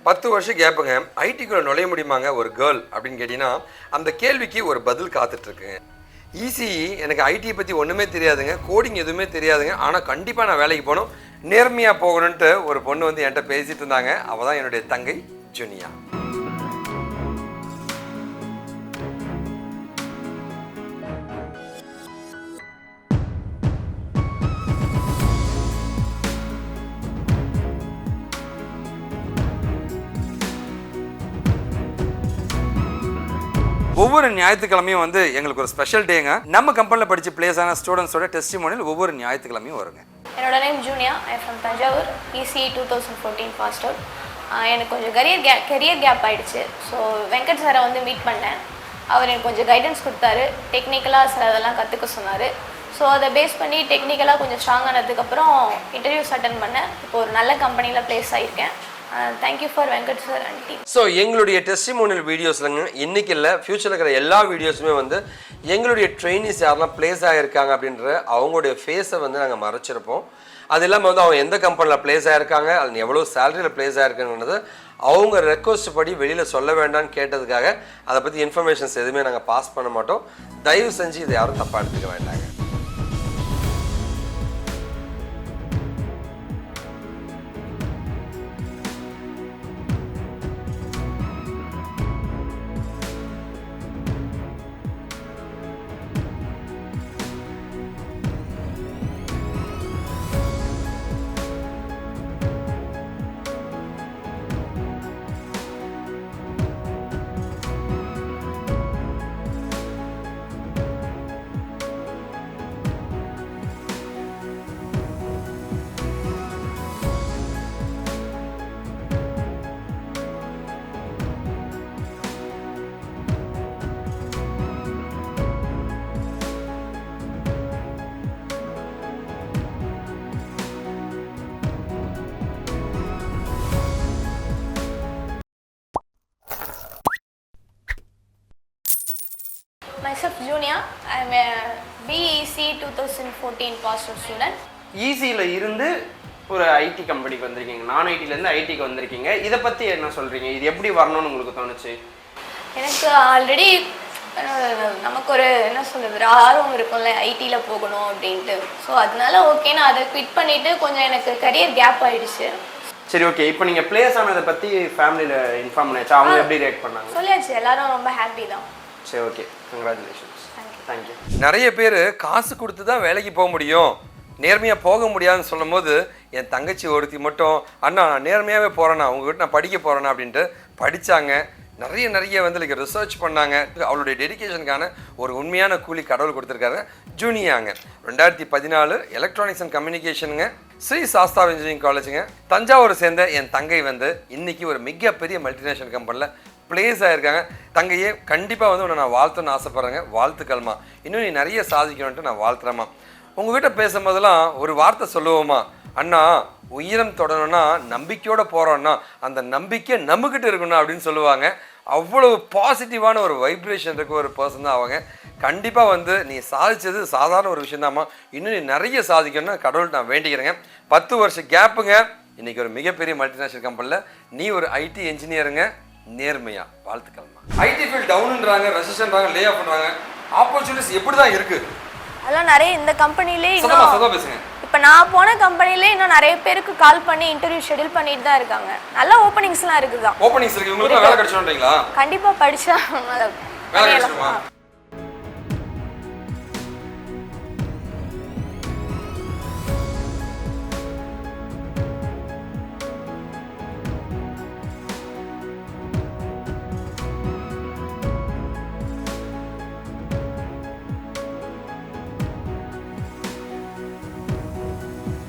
10 வருஷம் கேப்புங்க. ஐடிக்குள்ள நுழைய முடியுமாங்க ஒரு கேர்ள் அப்படின்னு கேட்டிங்கன்னா அந்த கேள்விக்கு ஒரு பதில் காத்துட்ருக்குங்க. இசிஇ எனக்கு ஐடி பற்றி ஒன்றுமே தெரியாதுங்க, கோடிங் எதுவுமே தெரியாதுங்க, ஆனால் கண்டிப்பாக நான் வேலைக்கு போகணும், நேர்மையாக போகணுன்ட்டு ஒரு பொண்ணு வந்து என்கிட்ட பேசிகிட்டு இருந்தாங்க. அவள் தான் என்னுடைய தங்கை ஜூனியா. ஒவ்வொரு ஞாயிற்றுக்கிழமையும் வந்து எங்களுக்கு ஒரு ஸ்பெஷல் டேங்க. நம்ம கம்பெனியில் படித்து பிளேஸ் ஆன ஸ்டூடெண்ட்ஸோட டெஸ்டிமோனியல் ஒவ்வொரு ஞாயிற்றுக்கிழமையும் வருங்க. என்னோட name Juniya, I from Thanjavur, ECE 2014 passed out. எனக்கு கொஞ்சம் கெரியர் கேப் ஆகிடுச்சு. ஸோ வெங்கட் சாரை வந்து மீட் பண்ணேன். அவர் எனக்கு கொஞ்சம் கைடன்ஸ் கொடுத்தாரு, டெக்னிக்கலாக சில இதெல்லாம் கற்றுக்க சொன்னார். ஸோ அதை பேஸ் பண்ணி டெக்னிக்கலாக கொஞ்சம் ஸ்ட்ராங் ஆனதுக்கப்புறம் இன்டர்வியூஸ் அட்டன் பண்ணேன். இப்போ ஒரு நல்ல கம்பெனியில் ப்ளேஸ் ஆகியிருக்கேன். Thank you for Venkat sir and team. So எங்களுடைய டெஸ்டிமோனியல் வீடியோஸ்லங்க இன்றைக்கி இல்லை, ஃப்யூச்சரில் இருக்கிற எல்லா வீடியோஸுமே வந்து எங்களுடைய ட்ரெயினிஸ் யாரெல்லாம் ப்ளேஸ் ஆகியிருக்காங்க அப்படின்ற அவங்களுடைய ஃபேஸை வந்து நாங்கள் மறைச்சிருப்போம். அது இல்லாமல் வந்து அவங்க எந்த கம்பெனியில் ப்ளேஸ் ஆகிருக்காங்க, அது எவ்வளோ சேலரியில் ப்ளேஸ் ஆகிருக்குன்றது அவங்க ரெக்வஸ்ட் படி வெளியில் சொல்ல வேண்டாம்னு கேட்டதுக்காக அதை பற்றி இன்ஃபர்மேஷன்ஸ் எதுவுமே நாங்கள் பாஸ் பண்ண மாட்டோம். தயவு செஞ்சு இதை யாரும் தப்பாக எடுத்துக்க வேண்டாங்க. Myself Junior, I am a BEC 2014 passed out student. ஈசியில் இருந்து ஒரு ஐடி கம்பெனிக்கு வந்திருக்கீங்க, நான் ஐடிலேருந்து ஐடிக்கு வந்திருக்கீங்க. இதை பற்றி என்ன சொல்கிறீங்க? இது எப்படி வரணும்னு உங்களுக்கு தோணுச்சு? எனக்கு ஆல்ரெடி நமக்கு ஒரு என்ன சொல்கிறது ஆர்வம் இருக்கும்ல ஐடியில் போகணும் அப்படின்ட்டு. ஸோ அதனால ஓகே நான் அதை குவிட் பண்ணிவிட்டு கொஞ்சம் எனக்கு கரியர் கேப் ஆகிடுச்சு. சரி, ஓகே. இப்போ நீங்கள் பிளேஸ் ஆனதை பற்றி ஃபேமிலியில் இன்ஃபார்ம் பண்ணியாச்சா? அவங்க எப்படி ரியாக்ட் பண்ணாங்க? சொல்லியாச்சு, எல்லாரும் ரொம்ப ஹாப்பி தான். சரி, ஓகே. கங்க்ராச்சுலேஷன்ஸ். தேங்க்யூ. நிறைய பேர் காசு கொடுத்து தான் வேலைக்கு போக முடியும், நேர்மையாக போக முடியாதுன்னு சொல்லும் போது என் தங்கச்சி ஒருத்தி மட்டும் அண்ணா நான் நேர்மையாகவே போகிறேண்ணா, உங்ககிட்ட நான் படிக்க போகிறேண்ணா அப்படின்ட்டு படித்தாங்க. நிறைய வந்து ரிசர்ச் பண்ணாங்க. அவளுடைய டெடிக்கேஷனுக்கான ஒரு உண்மையான கூலி கடவுள் கொடுத்துருக்காங்க. ஜூனியாங்க 2014 எலக்ட்ரானிக்ஸ் அண்ட் கம்யூனிகேஷனுங்க, ஸ்ரீ சாஸ்தா இன்ஜினியரிங் காலேஜுங்க, தஞ்சாவூரை சேர்ந்த என் தங்கை வந்து இன்றைக்கி ஒரு மிகப்பெரிய மல்டிநேஷனல் கம்பெனியில் ப்ளேஸ் ஆகிருக்காங்க. தங்கையே கண்டிப்பாக வந்து உன்னை நான் வாழ்த்துன்னு ஆசைப்பட்றேங்க. வாழ்த்துக்கள்மா, இன்னும் நீ நிறைய சாதிக்கணுன்ட்டு நான் வாழ்த்துறேம்மா. உங்ககிட்ட பேசும்போதெல்லாம் ஒரு வார்த்தை சொல்லுவோமா, அண்ணா உயிரம் தொடரணும்னா நம்பிக்கையோடு போகிறோன்னா அந்த நம்பிக்கை நம்மக்கிட்ட இருக்கணும் அப்படின்னு சொல்லுவாங்க. அவ்வளவு பாசிட்டிவான ஒரு வைப்ரேஷன் இருக்க ஒரு பர்சன் தான் அவங்க. கண்டிப்பாக வந்து நீ சாதித்தது சாதாரண ஒரு விஷயந்தாம்மா, இன்னும் நீ நிறைய சாதிக்கணும்னு கடவுள் நான் வேண்டிக்கிறேங்க. 10 வருஷம் கேப்புங்க, இன்றைக்கி ஒரு மிகப்பெரிய மல்டிநேஷனல் கம்பெனியில் நீ ஒரு ஐடி என்ஜினியருங்க. நேர்மையா வாழ்த்துக்கள்மா. ஐடி ஃபீல்ட் டவுன்ன்றாங்க, ரெசிஷன்றாங்க, லே ஆஃப் பண்றாங்க, ஆப்பர்ச்சுனிட்டிஸ் எப்படி தான் இருக்கு? அதெல்லாம் நிறைய இந்த கம்பெனிலே சதமா பேசுங்க. இப்போ நான் போன கம்பெனிலே இன்னும் நிறைய பேருக்கு கால் பண்ணி இன்டர்வியூ ஷெட்யூல் பண்ணிட்டு தான் இருக்காங்க. நல்ல ஓப்பனிங்ஸ்லாம் இருக்குதான். ஓப்பனிங்ஸ் இருக்கு. உங்களுக்கு வேலை கிடைச்சோன்றீங்களா? கண்டிப்பா படிச்சா வேலை கிடைச்சுமா?